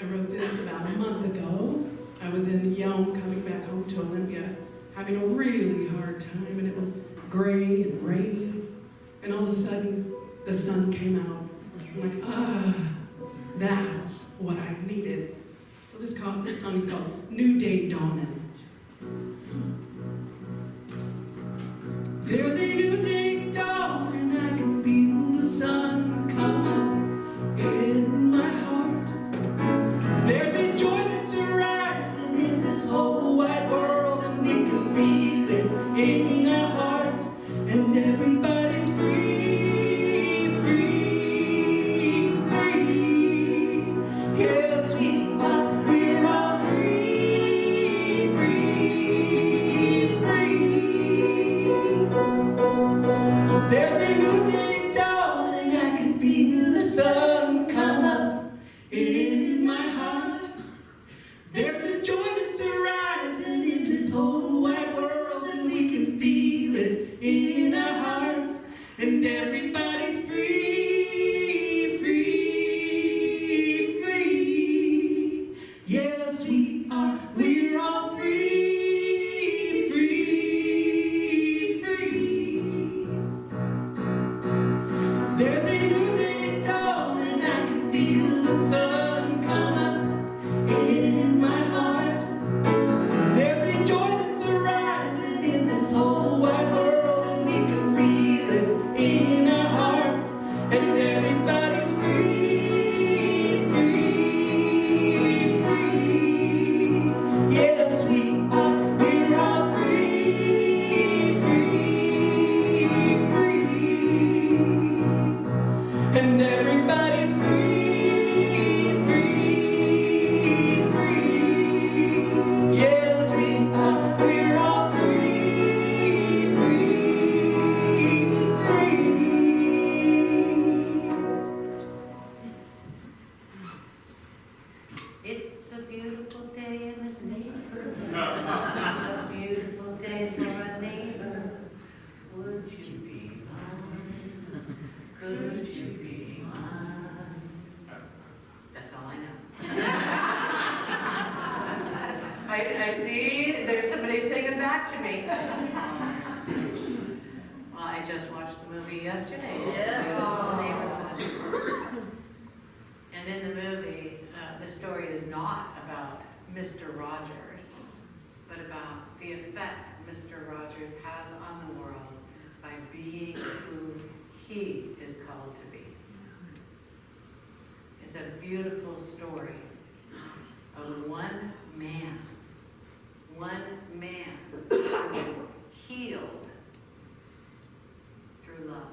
wrote this about a month ago. I was in Yelm coming back home to Olympia, having a really hard time, and it was gray and rainy. And all of a sudden, the sun came out. I'm like, that's what I needed. So this song is called New Day Dawning. There's a new day dawning, I can feel the sun come up in my heart. There's a joy that's arising in this whole wide world, and we can feel it in our hearts, and everybody's free, free, free. Yes, we're all free, free, free. There's a new day dawning, I can feel the sun come up in my heart. There's a joy that's arising in this whole wide world, and we can feel it in our hearts, and everybody's free, free, free. Yes, we're all free, free, free. There's a new day dawning, I can feel the sun come up in my heart. There's a joy that's arising in this whole wide world, and we can feel it in our hearts, and everybody's free, free, free. Yes, we're all free, free, free. And everybody's free, free, free. Yes, we're all free, free, free. It's a beautiful day in this neighborhood. A beautiful day for a neighbor. Would you be mine? Could you be mine? That's all I know. I see there's somebody singing back to me. Well, I just watched the movie yesterday. It's a beautiful neighborhood. And in the movie, the story is not about Mr. Rogers, but about the effect Mr. Rogers has on the world by being who he is called to be. It's a beautiful story of one man who is healed through love.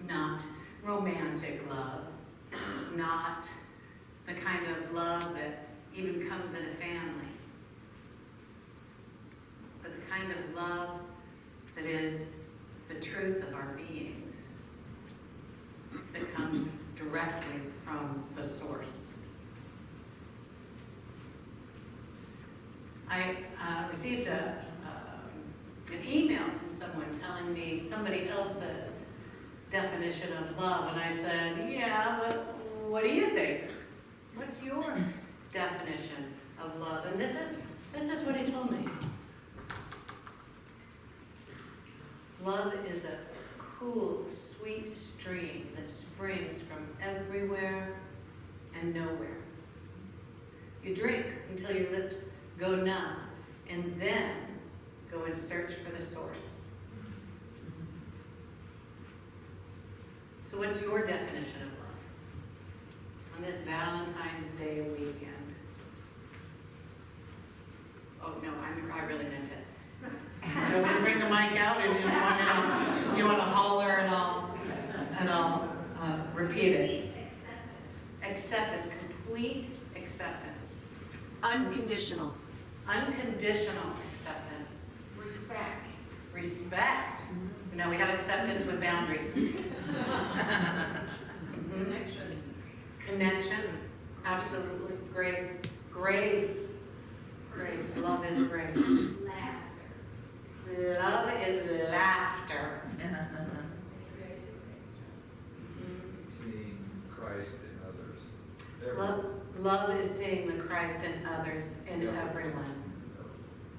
Not romantic love, not the kind of love that even comes in a family, but the kind of love that is the truth of our beings, that comes directly from the source. I received an email from someone telling me somebody else's definition of love, and I said, yeah, but what do you think? What's your definition of love? And this is what he told me. Love is a cool, sweet stream that springs from everywhere and nowhere. You drink until your lips go numb, and then go and search for the source. So what's your definition of love on this Valentine's Day weekend? Oh no, I really meant it. Do you want me to bring the mic out, or you want to holler and I'll repeat it? Acceptance, complete acceptance. Unconditional. Unconditional acceptance. Respect. Respect. So now we have acceptance with boundaries. Connection. Connection. Absolutely. Grace. Grace. Grace. Love is grace. Laughter. Love is laughter. Seeing Christ in others. Christ in others, in everyone.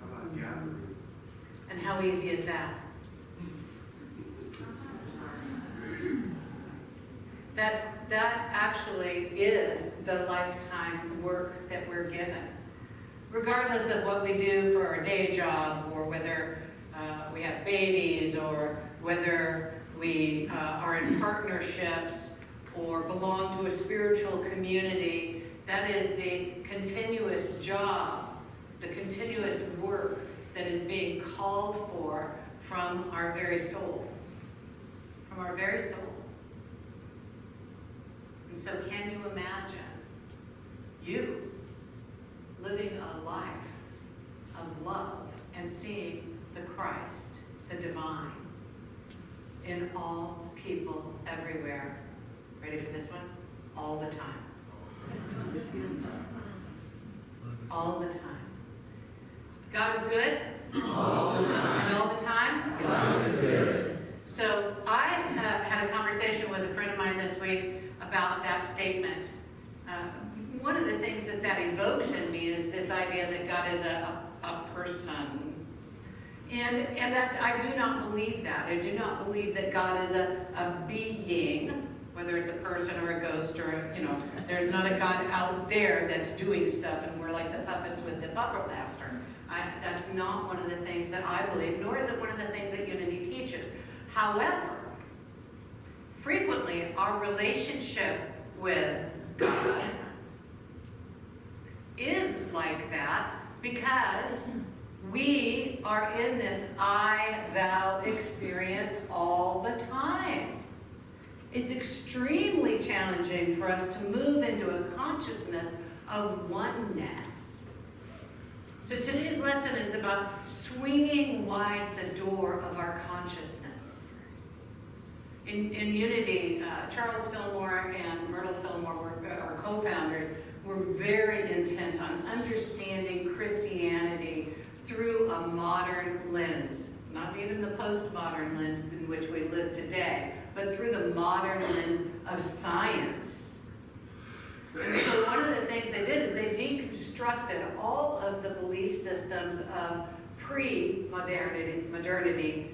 How about gathering? And how easy is that? That actually is the lifetime work that we're given. Regardless of what we do for our day job, or whether we have babies, or whether we are in partnerships, or belong to a spiritual community, that is the continuous job, the continuous work that is being called for from our very soul. From our very soul. And so can you imagine you living a life of love and seeing the Christ, the divine, in all people everywhere? Ready for this one? All the time. All the time. God is good? All the time. And all the time? God is good. So I had a conversation with a friend of mine this week about that statement. One of the things that evokes in me is this idea that God is a person. And that I do not believe that. I do not believe that God is a being, whether it's a person or a ghost, or, there's not a God out there that's doing stuff and we're like the puppets with the puppet master. That's not one of the things that I believe, nor is it one of the things that Unity teaches. However, frequently our relationship with God is like that because we are in this I-thou experience all the time. It's extremely challenging for us to move into a consciousness of oneness. So today's lesson is about swinging wide the door of our consciousness. In Unity, Charles Fillmore and Myrtle Fillmore, our co-founders, were very intent on understanding Christianity through a modern lens. Not even the postmodern lens in which we live today, but through the modern lens of science. And so one of the things they did is they deconstructed all of the belief systems of pre-modernity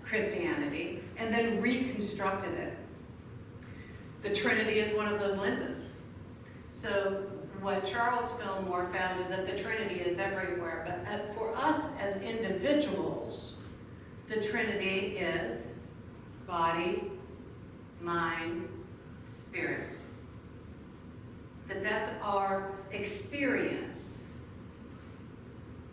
Christianity, and then reconstructed it. The Trinity is one of those lenses. So what Charles Fillmore found is that the Trinity is everywhere, but for us as individuals, the Trinity is body, mind, spirit. That's our experience.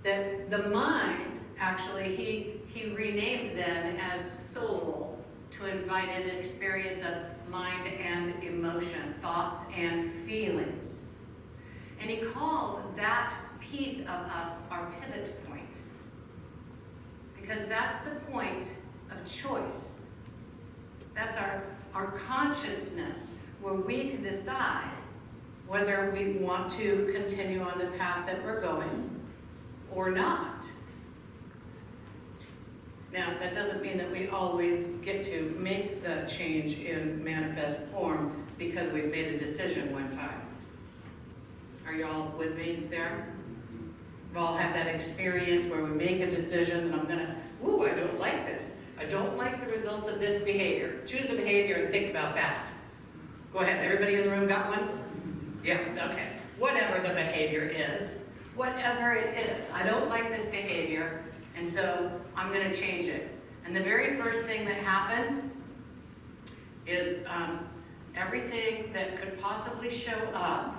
That the mind, actually, he renamed then as soul to invite in an experience of mind and emotion, thoughts and feelings. And he called that piece of us our pivot point. Because that's the point of choice. That's our consciousness where we can decide whether we want to continue on the path that we're going or not. Now, that doesn't mean that we always get to make the change in manifest form because we've made a decision one time. Are you all with me there? We've all had that experience where we make a decision and I'm gonna, I don't like this. I don't like the results of this behavior. Choose a behavior and think about that. Go ahead, everybody in the room got one? Yeah, okay. Whatever the behavior is, whatever it is, I don't like this behavior, and so I'm going to change it. And the very first thing that happens is everything that could possibly show up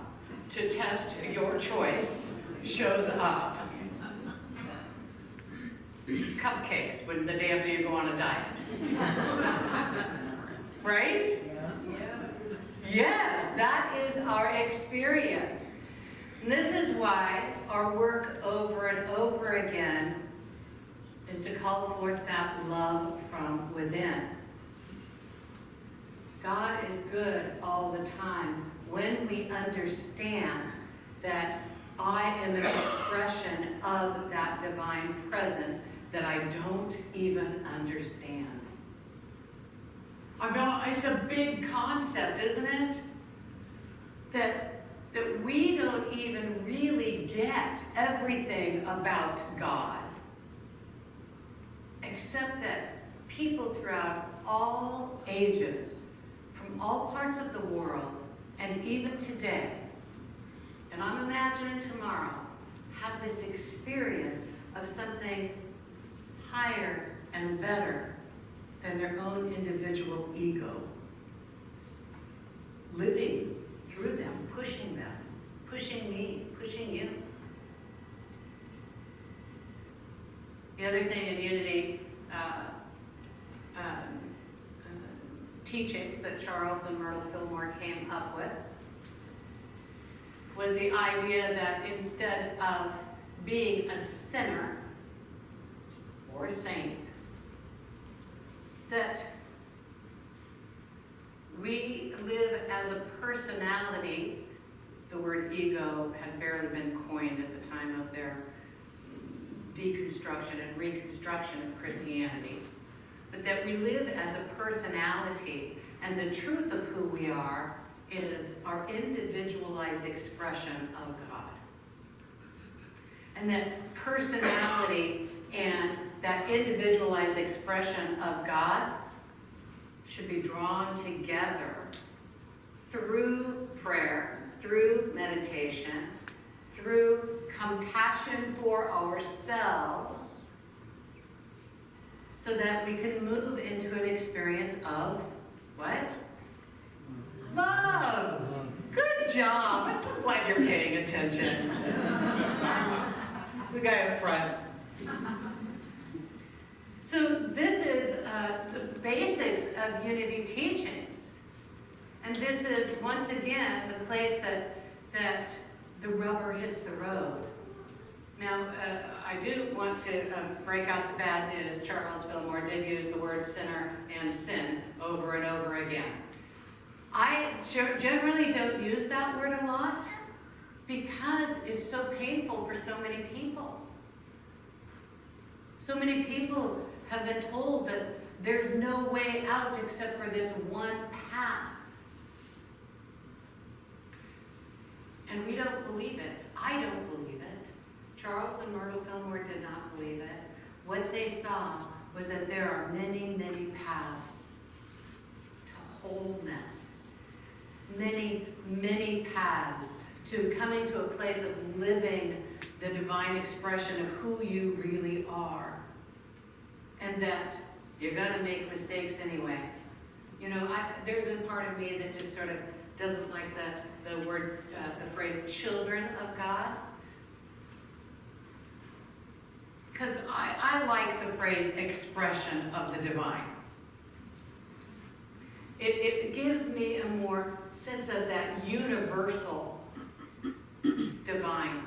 to test your choice shows up. Cupcakes when the day after you go on a diet. Right? Yes, that is our experience. And this is why our work over and over again is to call forth that love from within. God is good all the time when we understand that I am an expression of that divine presence that I don't even understand. It's a big concept, isn't it? That that we don't even really get everything about God, except that people throughout all ages, from all parts of the world, and even today, and I'm imagining tomorrow, have this experience of something higher and better than their own individual ego, living through them, pushing me, pushing you. The other thing in Unity teachings that Charles and Myrtle Fillmore came up with was the idea that instead of being a sinner or a saint, that we live as a personality. The word ego had barely been coined at the time of their deconstruction and reconstruction of Christianity. But that we live as a personality, and the truth of who we are is our individualized expression of God. And that personality and that individualized expression of God should be drawn together through prayer, through meditation, through compassion for ourselves, so that we can move into an experience of what? Love! Good job! I'm so glad you're paying attention. The guy up front. So this is the basics of Unity teachings. And this is, once again, the place that the rubber hits the road. Now, I do want to break out the bad news. Charles Fillmore did use the word sinner and sin over and over again. I generally don't use that word a lot because it's so painful for so many people. So many people have been told that there's no way out except for this one path. And we don't believe it. I don't believe it. Charles and Myrtle Fillmore did not believe it. What they saw was that there are many, many paths to wholeness. Many, many paths to coming to a place of living the divine expression of who you really are. And that you're going to make mistakes anyway. You know, there's a part of me that just sort of doesn't like the word, the phrase children of God. Because I like the phrase expression of the divine. It gives me a more sense of that universal divine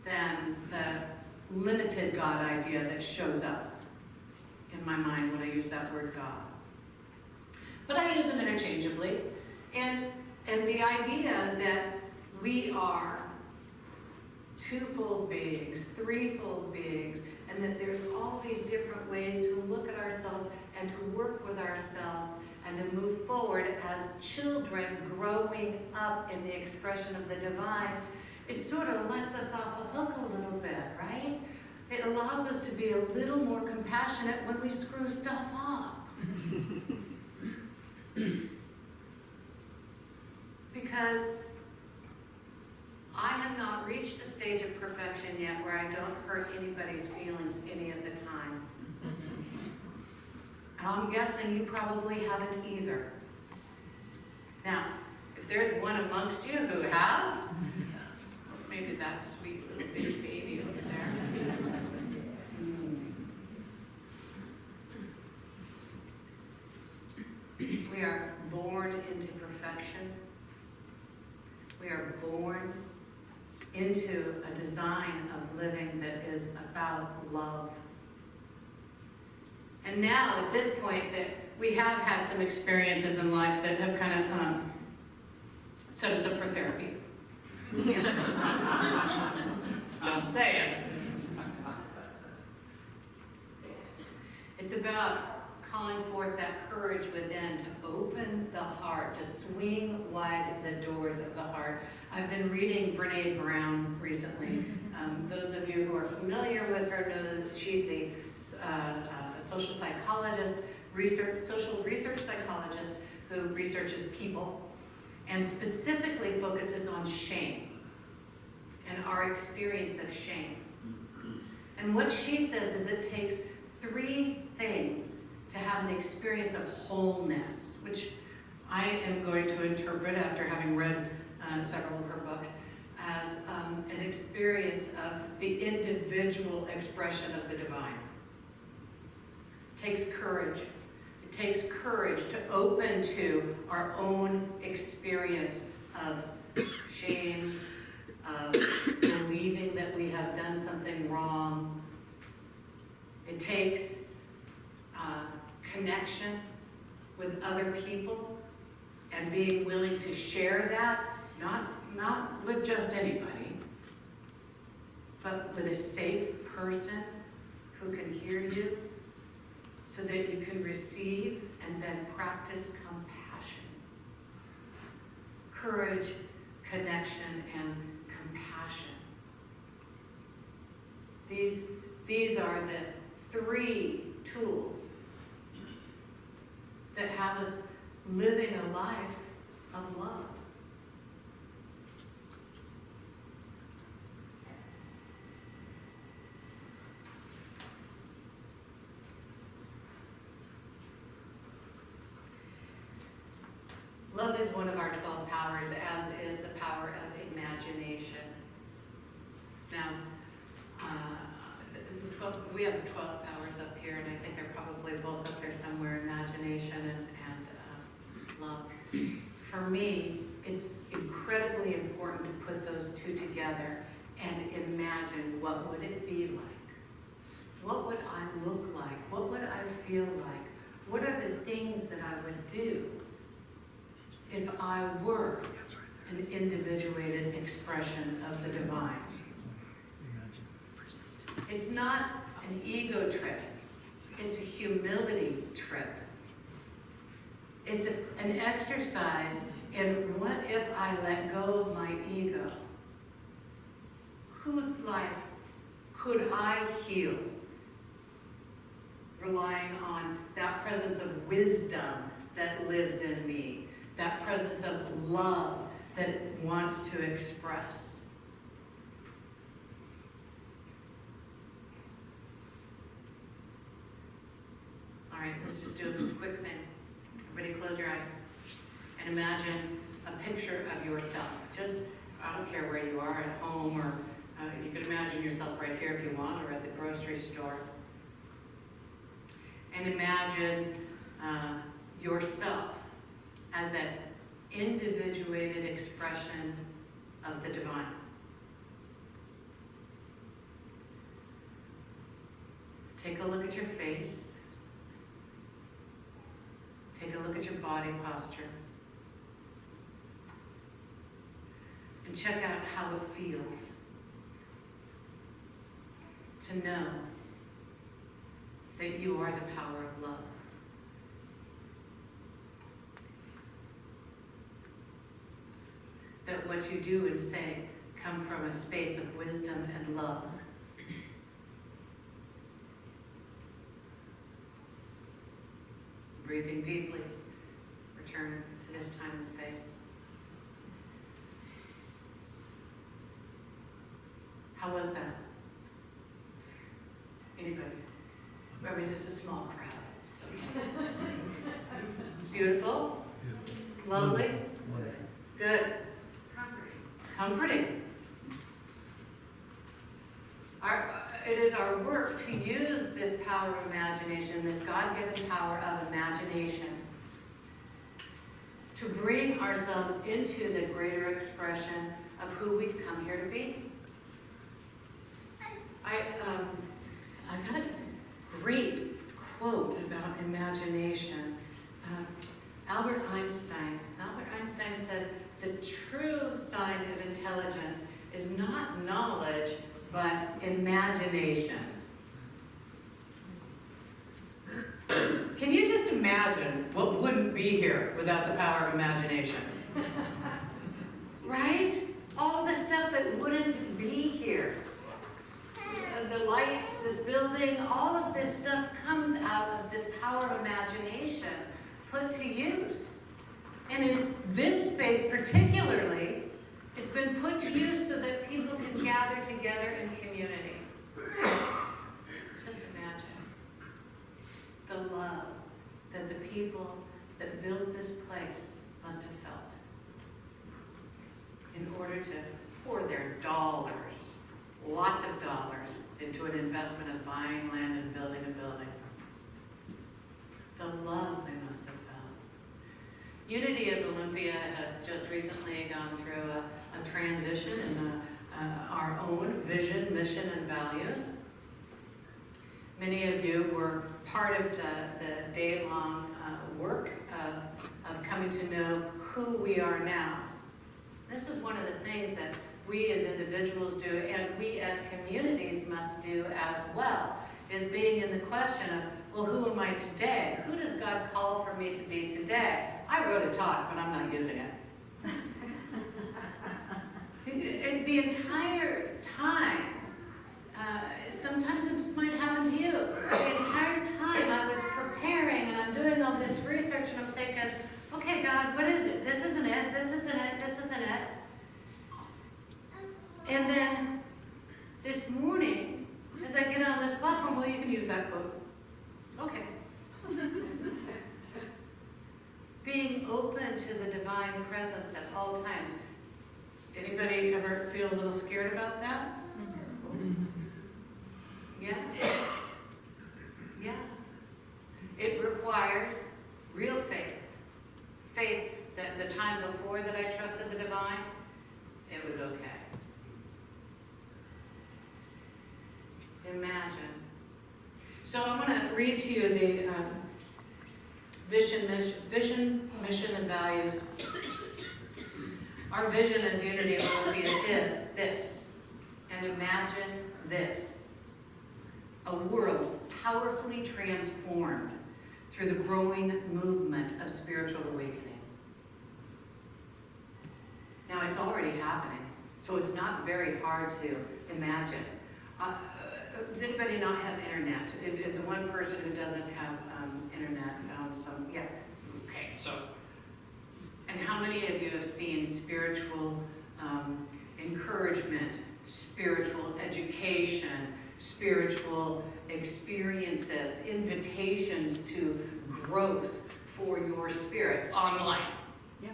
than the limited God idea that shows up in my mind when I use that word God. But I use them interchangeably. And the idea that we are twofold beings, threefold beings, and that there's all these different ways to look at ourselves and to work with ourselves and to move forward as children growing up in the expression of the divine, it sort of lets us off a hook a little bit, right? It allows us to be a little more compassionate when we screw stuff up. Because I have not reached a stage of perfection yet where I don't hurt anybody's feelings any of the time. And I'm guessing you probably haven't either. Now, if there's one amongst you who has, maybe that sweet little big baby over there. We are born into perfection. We are born into a design of living that is about love. And now, at this point, that we have had some experiences in life that have kind of set us up for therapy. Just saying. It's about calling forth that courage within to open the heart, to swing wide the doors of the heart. I've been reading Brene Brown recently. Those of you who are familiar with her know that she's a social psychologist, social research psychologist who researches people and specifically focuses on shame and our experience of shame. And what she says is it takes 3 things to have an experience of wholeness, which I am going to interpret after having read several of her books as an experience of the individual expression of the divine. It takes courage. It takes courage to open to our own experience of shame, of believing that we have done something wrong. It takes connection with other people and being willing to share that, not with just anybody, but with a safe person who can hear you so that you can receive and then practice compassion. Courage, connection, and compassion. These are the 3 tools that have us living a life of love. Love is one of our 12 powers, as is the power of imagination. Now, we have 12 powers up here, and I think they're probably both up there somewhere, imagination and love. For me, it's incredibly important to put those 2 together and imagine what would it be like? What would I look like? What would I feel like? What are the things that I would do if I were an individuated expression of the divine? It's not an ego trip. It's a humility trip. It's an exercise in what if I let go of my ego? Whose life could I heal? Relying on that presence of wisdom that lives in me, that presence of love that it wants to express. All right, let's just do a quick thing. Everybody close your eyes and imagine a picture of yourself. Just, I don't care where you are, at home, or you could imagine yourself right here if you want, or at the grocery store. And imagine yourself as that individuated expression of the divine. Take a look at your face. Take a look at your body posture. And check out how it feels to know that you are the power of love. That what you do and say come from a space of wisdom and love. Breathing deeply, return to this time and space. How was that? Anybody? I mean, just a small crowd. It's okay. Beautiful? Lovely? Good. Comforting. It is our work to use this power of imagination, this God-given power of imagination, to bring ourselves into the greater expression of who we've come here to be. I got a great quote about imagination. Albert Einstein said, "The true sign of intelligence is not knowledge, but imagination." Can you imagine what wouldn't be here without the power of imagination. Right? All the stuff that wouldn't be here. The lights, this building, all of this stuff comes out of this power of imagination put to use. And in this space particularly, it's been put to use so that people can gather together in community. Just imagine the love that the people that built this place must have felt in order to pour their dollars, lots of dollars, into an investment of buying land and building a building. The love they must have felt. Unity of Olympia has just recently gone through a transition in our own vision, mission, and values. Many of you were part of the day-long work of coming to know who we are now. This is one of the things that we as individuals do, and we as communities must do as well, is being in the question of, well, who am I today? Who does God call for me to be today? I wrote a talk, but I'm not using it. The entire time, sometimes this might happen to you, the entire time I was preparing and I'm doing all this research and I'm thinking, okay, God, what is it? This isn't it, this isn't it, this isn't it. And then this morning, as I get on this platform, well, you can use that quote. Okay. Being open to the divine presence at all times. Anybody ever feel a little scared about that? Yeah. Yeah. It requires real faith. Faith that the time before that I trusted the divine, it was okay. Imagine. So I want to read to you the vision, mission, and values. Our vision as Unity of Olympia is this, and imagine this: a world powerfully transformed through the growing movement of spiritual awakening. Now, it's already happening, so it's not very hard to imagine. Does anybody not have internet? If the one person who doesn't have internet found some, yeah, okay, so. And how many of you have seen spiritual encouragement, spiritual education, spiritual experiences, invitations to growth for your spirit online? Yeah.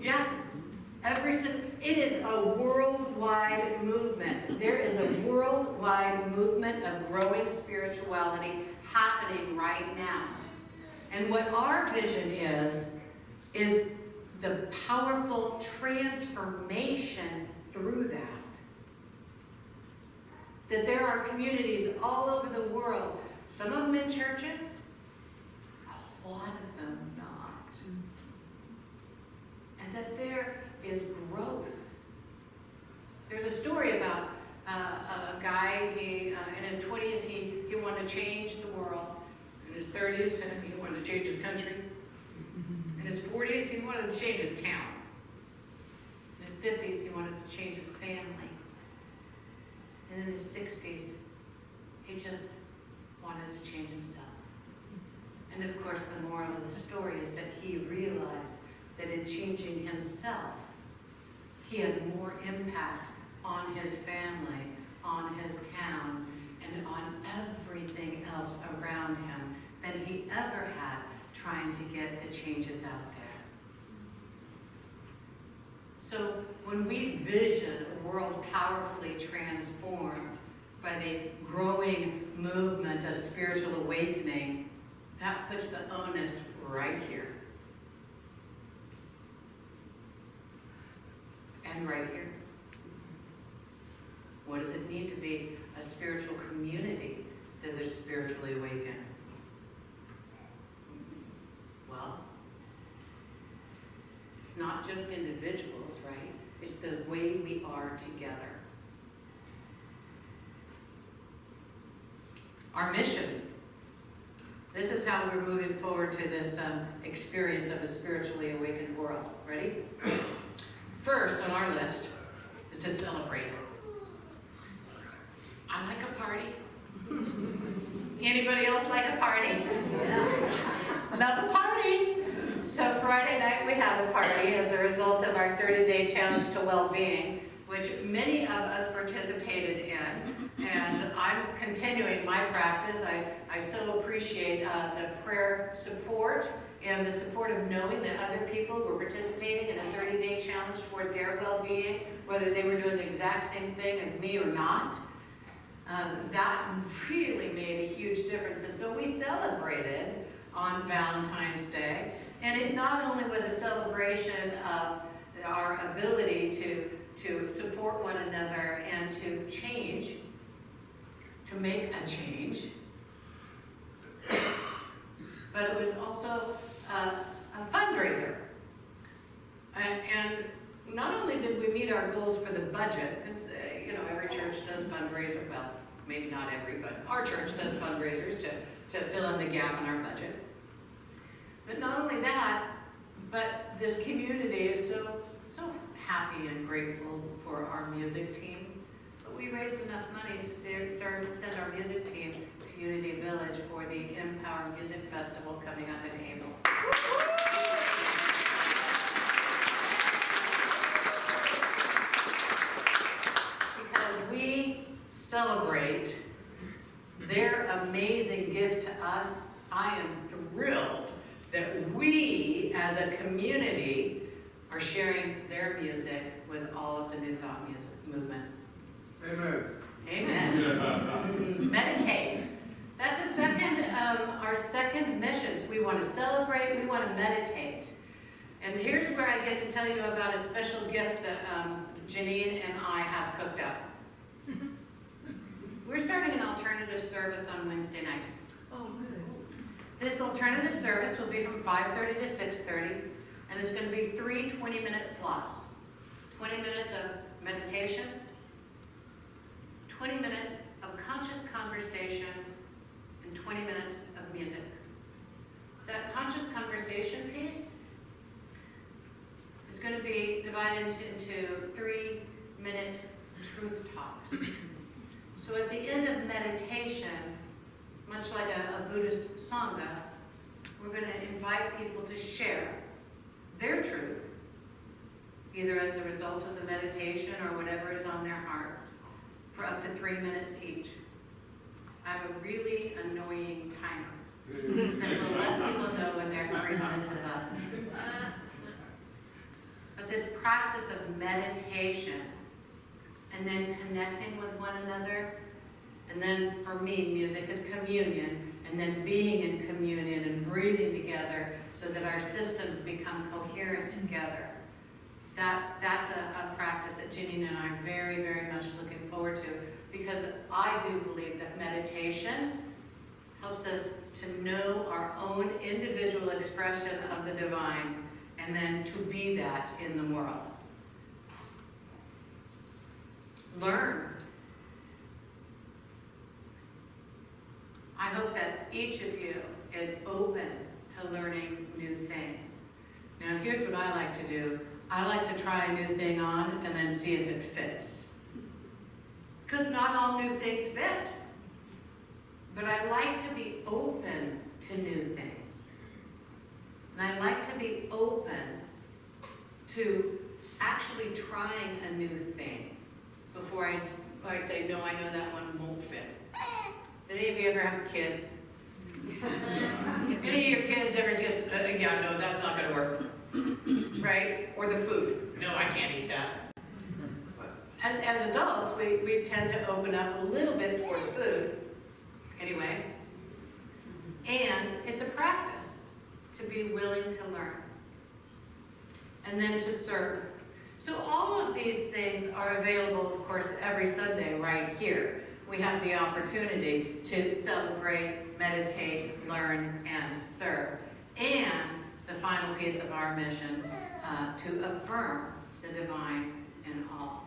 Yeah. It is a worldwide movement. There is a worldwide movement of growing spirituality happening right now. And what our vision is the powerful transformation through that. That there are communities all over the world, some of them in churches, a lot of them not. And that there is growth. There's a story about a guy, in his 20s, he wanted to change the world. In his 30s, he wanted to change his country. In his 40s, he wanted to change his town. In his 50s, he wanted to change his family. And in his 60s, he just wanted to change himself. And of course, the moral of the story is that he realized that in changing himself, he had more impact on his family, on his town, and on everything else around him than he ever had trying to get the changes out there. So when we vision a world powerfully transformed by the growing movement of spiritual awakening, that puts the onus right here. And right here. What does it mean to be a spiritual community that is spiritually awakened? Well, it's not just individuals, right? It's the way we are together. Our mission. This is how we're moving forward to this experience of a spiritually awakened world. Ready? First on our list is to celebrate. I like a party. Anybody else like a party? Love a party. So Friday night we have a party as a result of our 30-day challenge to well-being, which many of us participated in. And I'm continuing my practice. I so appreciate the prayer support and the support of knowing that other people were participating in a 30-day challenge toward their well-being, whether they were doing the exact same thing as me or not. That really made a huge difference. And so we celebrated on Valentine's Day. And it not only was a celebration of our ability to support one another and to change, to make a change, but it was also a fundraiser. And not only did we meet our goals for the budget, because every church does fundraiser, well, maybe not every, but our church does fundraisers to fill in the gap in our budget. But not only that, but this community is so happy and grateful for our music team. But we raised enough money to send our music team to Unity Village for the Empower Music Festival coming up in April. Because we celebrate their amazing gift to us, I am thrilled that we, as a community, are sharing their music with all of the New Thought music movement. Amen. Amen. Meditate. That's our second mission. So we want to celebrate, we want to meditate. And here's where I get to tell you about a special gift that Janine and I have cooked up. We're starting an alternative service on Wednesday nights. Oh, good. This alternative service will be from 5:30 to 6:30, and it's going to be 3 20-minute slots. 20 minutes of meditation, 20 minutes of conscious conversation, and 20 minutes of music. That conscious conversation piece is going to be divided into 3-minute truth talks. So at the end of meditation, much like a Buddhist Sangha, we're going to invite people to share their truth, either as the result of the meditation or whatever is on their heart, for up to 3 minutes each. I have a really annoying timer, and we'll let people know when their 3 minutes is up. But this practice of meditation, and then connecting with one another, and then for me, music is communion, and then being in communion and breathing together so that our systems become coherent together. That's a practice that Janine and I are very, very much looking forward to, because I do believe that meditation helps us to know our own individual expression of the divine, and then to be that in the world. Learn. I hope that each of you is open to learning new things. Now, here's what I like to do. I like to try a new thing on and then see if it fits. Because not all new things fit. But I like to be open to new things. And I like to be open to actually trying a new thing before I say, no, I know that one won't fit. Did any of you ever have kids? If any of your kids ever just, yeah, no, that's not going to work. Right? Or the food. No, I can't eat that. As adults, we tend to open up a little bit toward food. Anyway. And it's a practice to be willing to learn. And then to serve. So all of these things are available, of course, every Sunday right here. We have the opportunity to celebrate, meditate, learn, and serve. And the final piece of our mission, to affirm the divine in all.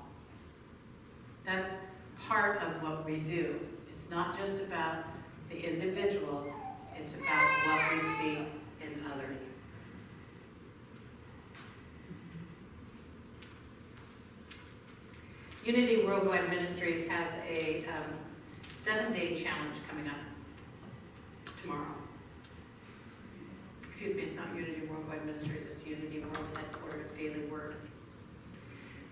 That's part of what we do. It's not just about the individual, it's about Unity Worldwide Ministries has a 7-day challenge coming up tomorrow. Excuse me, it's not Unity Worldwide Ministries, it's Unity World Headquarters Daily Word.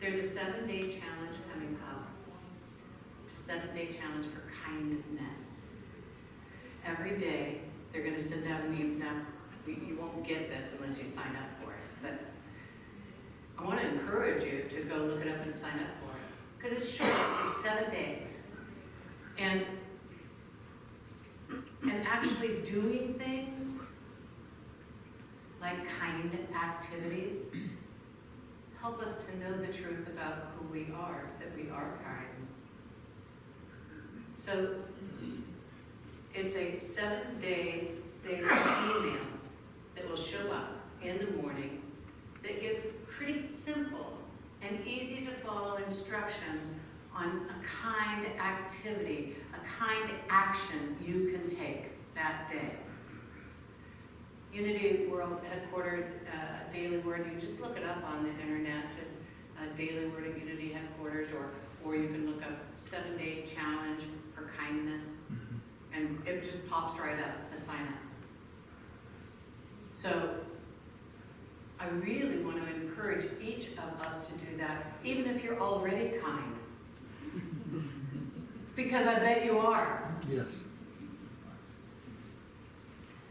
There's a 7-day challenge coming up. It's a 7-day challenge for kindness. Every day, they're going to send out an email. Now, you won't get this unless you sign up for it, but I want to encourage you to go look it up and sign up for it. Because it's short, it's 7 days. And actually doing things like kind activities help us to know the truth about who we are, that we are kind. So it's a 7-day series of emails that will show up in the morning that give pretty simple and easy to follow instructions on a kind activity, a kind action you can take that day. Unity World Headquarters Daily Word, you just look it up on the internet, just Daily Word of Unity Headquarters, or you can look up 7-day challenge for kindness, and it just pops right up, the sign up. So I really want to encourage each of us to do that, even if you're already kind. Because I bet you are. Yes.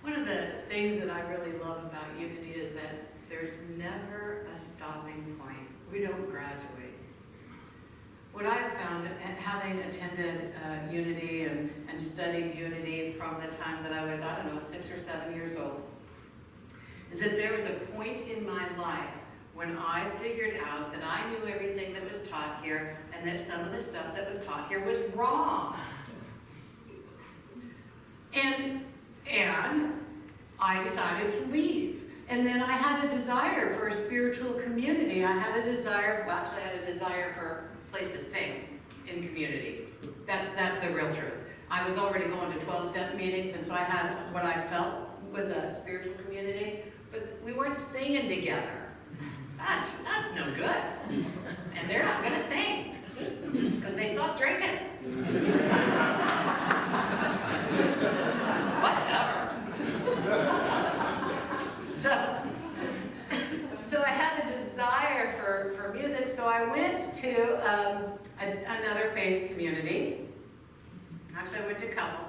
One of the things that I really love about Unity is that there's never a stopping point. We don't graduate. What I've found, having attended Unity and studied Unity from the time that I was, 6 or 7 years old, is that there was a point in my life when I figured out that I knew everything that was taught here and that some of the stuff that was taught here was wrong. And I decided to leave. And then I had a desire for a spiritual community. I had a desire for a place to sing in community. That's the real truth. I was already going to 12-step meetings, and so I had what I felt was a spiritual community, but we weren't singing together. That's no good. And they're not gonna sing, because they stopped drinking. Whatever. So I had a desire for music, so I went to another faith community. Actually, I went to a couple.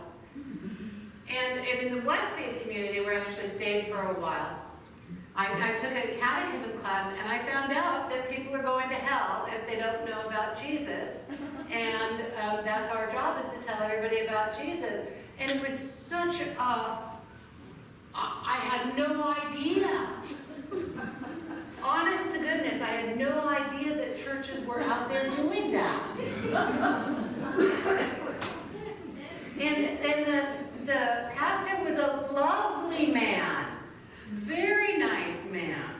And in the one faith community where I actually stayed for a while, I took a catechism class, and I found out that people are going to hell if they don't know about Jesus. And that's our job, is to tell everybody about Jesus. And it was such I had no idea. Honest to goodness, I had no idea that churches were out there doing that. And the pastor was a lovely man, very nice man.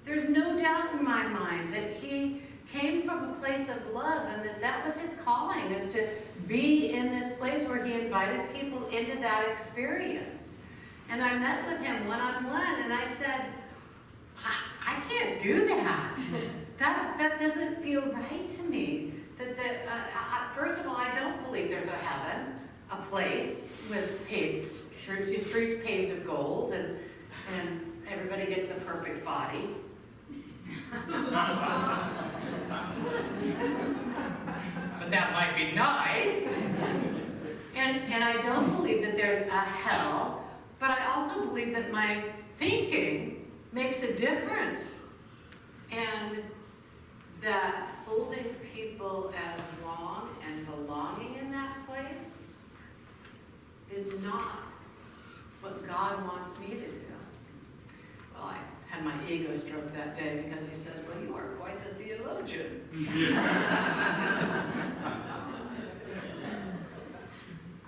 There's no doubt in my mind that he came from a place of love, and that was his calling, is to be in this place where he invited people into that experience. And I met with him one-on-one, and I said, I can't do that. That doesn't feel right to me. First of all, I don't believe there's a heaven, a place with streets paved of gold, and everybody gets the perfect body. But that might be nice. And I don't believe that there's a hell, but I also believe that my thinking makes a difference. And that holding people as wrong and belonging in that place is not what God wants me to do. Well, I had my ego stroke that day because he says, well, you are quite the theologian.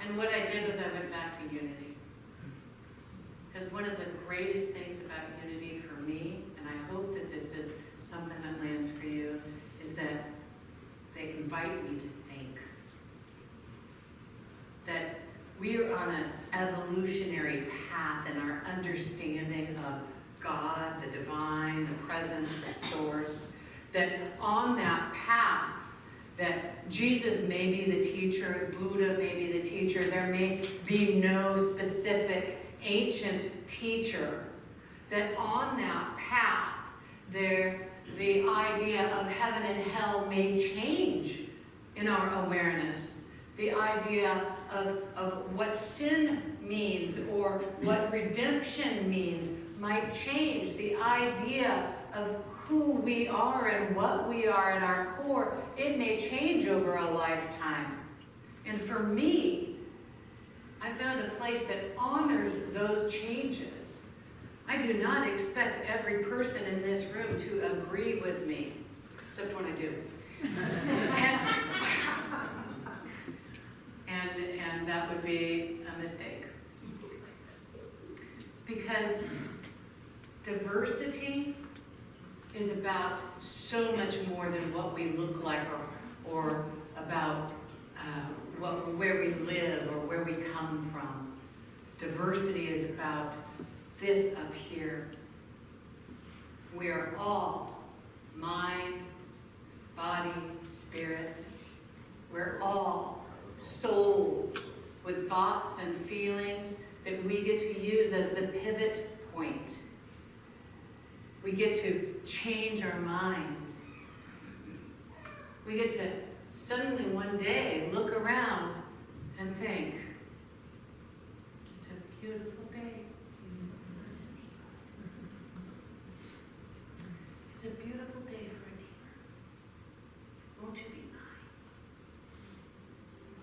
And what I did was I went back to Unity. Because one of the greatest things about Unity for me, and I hope that this is something that lands for you, is that they invite me to think. That we are on an evolutionary path in our understanding of God, the divine, the presence, the source. That on that path, that Jesus may be the teacher, Buddha may be the teacher, there may be no specific ancient teacher, that on that path, the idea of heaven and hell may change in our awareness. The idea of what sin means or what redemption means might change. The idea of who we are and what we are at our core, it may change over a lifetime. And for me, I found a place that honors those changes. I do not expect every person in this room to agree with me, except when I do. And that would be a mistake. Because diversity is about so much more than what we look like or about where we live or where we come from. Diversity is about this up here. We are all mind, body, spirit. We're all souls with thoughts and feelings that we get to use as the pivot point. We get to change our minds. We get to suddenly one day look around and think, it's a beautiful day. It's a beautiful day for a neighbor. Won't you be mine?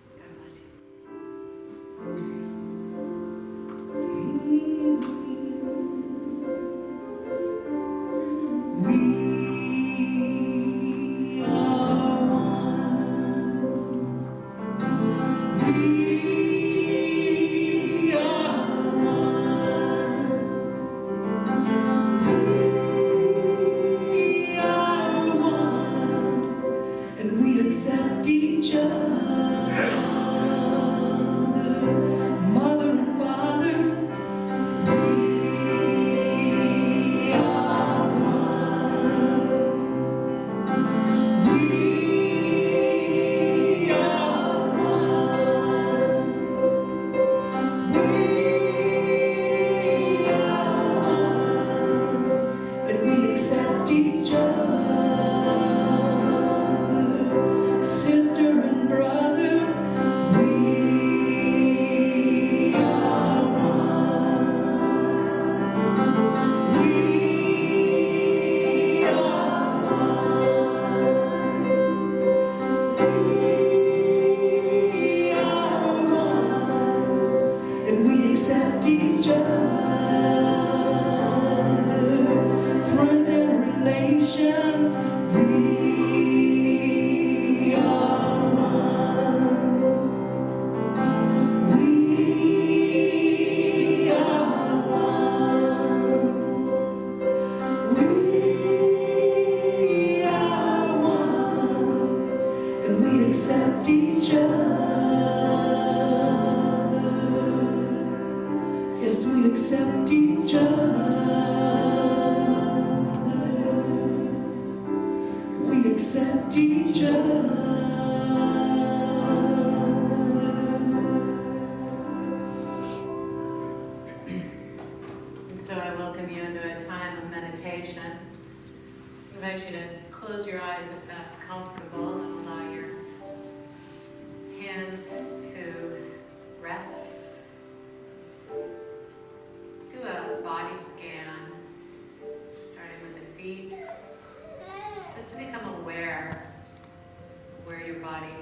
God bless you. Accept each other, mother and father. We are one. We are one. We are one. And we accept each other. Sister and brother, we are one. We are one. We are one. And we accept each other, friend and relation. We are one. We are one. We are one. And we accept each other. Yes, we accept each other. We accept each other. And so I welcome you into a time of meditation. I invite you to close your eyes if that's comfortable and allow your hands to rest. Do a body scan, starting with the feet, just to become aware of where your body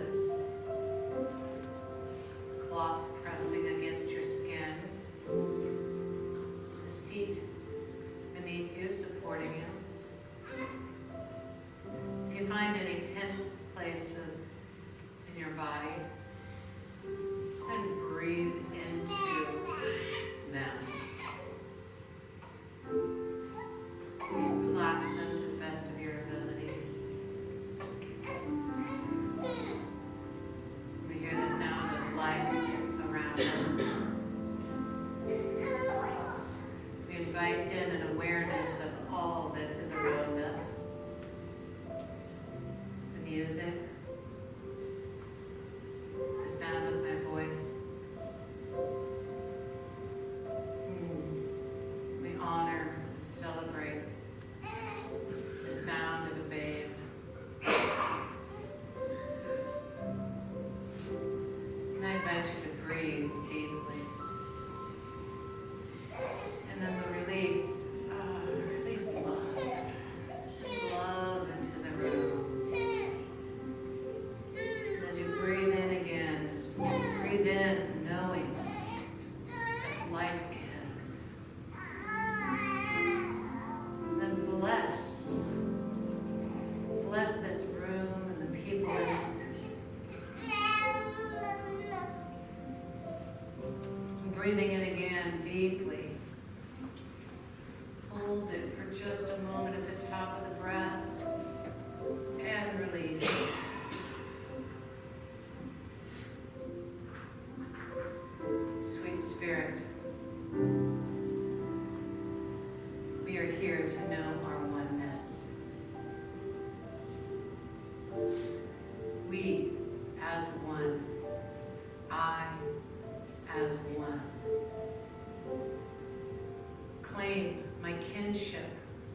is. Cloth pressing against your skin. The seat beneath you supporting you. If you find any tense places in your body, go ahead and breathe into them. Relax them to the best of your ability. We hear the sound of life around us. We invite in an awareness of all that is around us. The music, life is, then bless this room and the people in it. Breathing in again deeply. Hold it for just a moment at the top of the breath and release. Sweet Spirit, we are here to know our oneness. We as one. I as one. Claim my kinship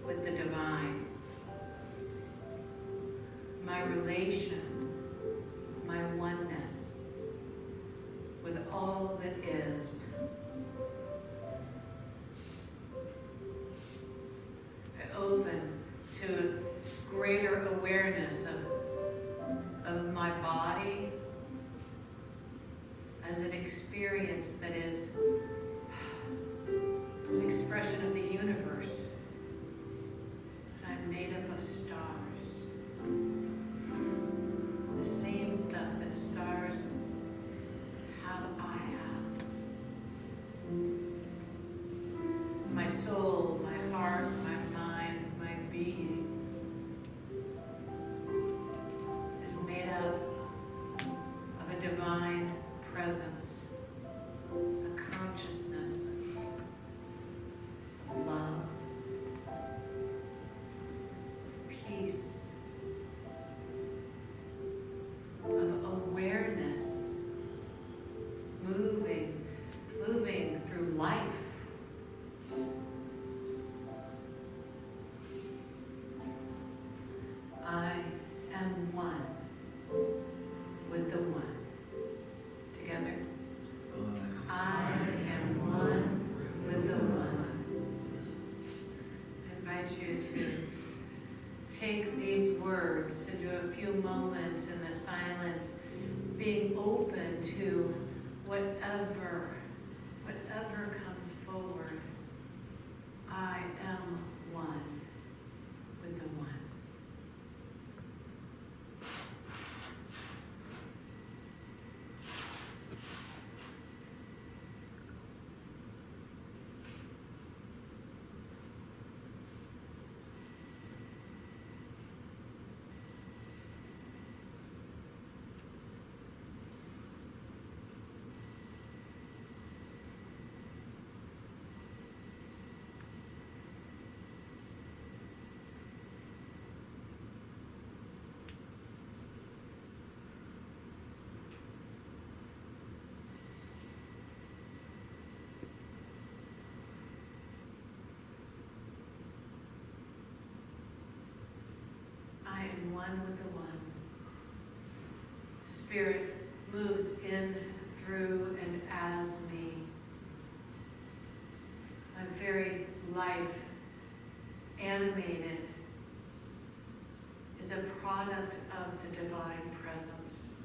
with the divine, my relation, my oneness with all that is. I open to greater awareness of my body as an experience that is an expression of the universe. That I'm made up of stars. The same stuff that stars have, I have. My soul, my heart, my mind, my being is made up of a divine presence, a consciousness, of love, of peace, of awareness, moving through life. I am one with the one. Together. I am one with the one. I invite you to take these words into a few moments in the silence, being open to whatever comes forward. I am one with the one. I am one with the one. Spirit moves in, through, and as me. My very life, animated, is a product of the divine presence.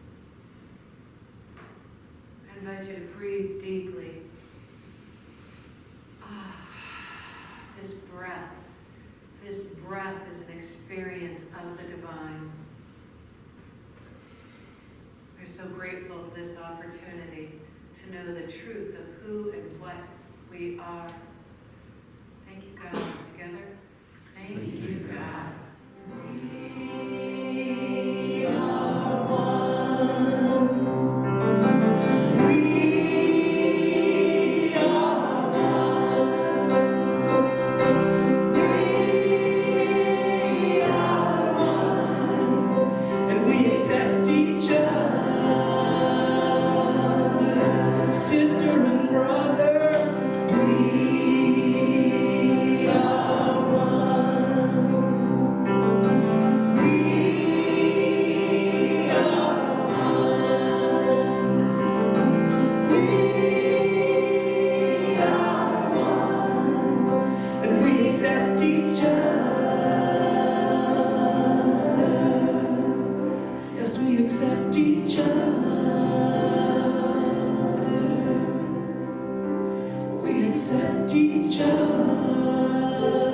I invite you to breathe deeply. This breath is an experience of the divine. We're so grateful for this opportunity to know the truth of who and what we are. Thank you, God. Together. Thank you, God. We are one. We are one. We are one. And we accept each other, sister and brother. We are one. accept each other.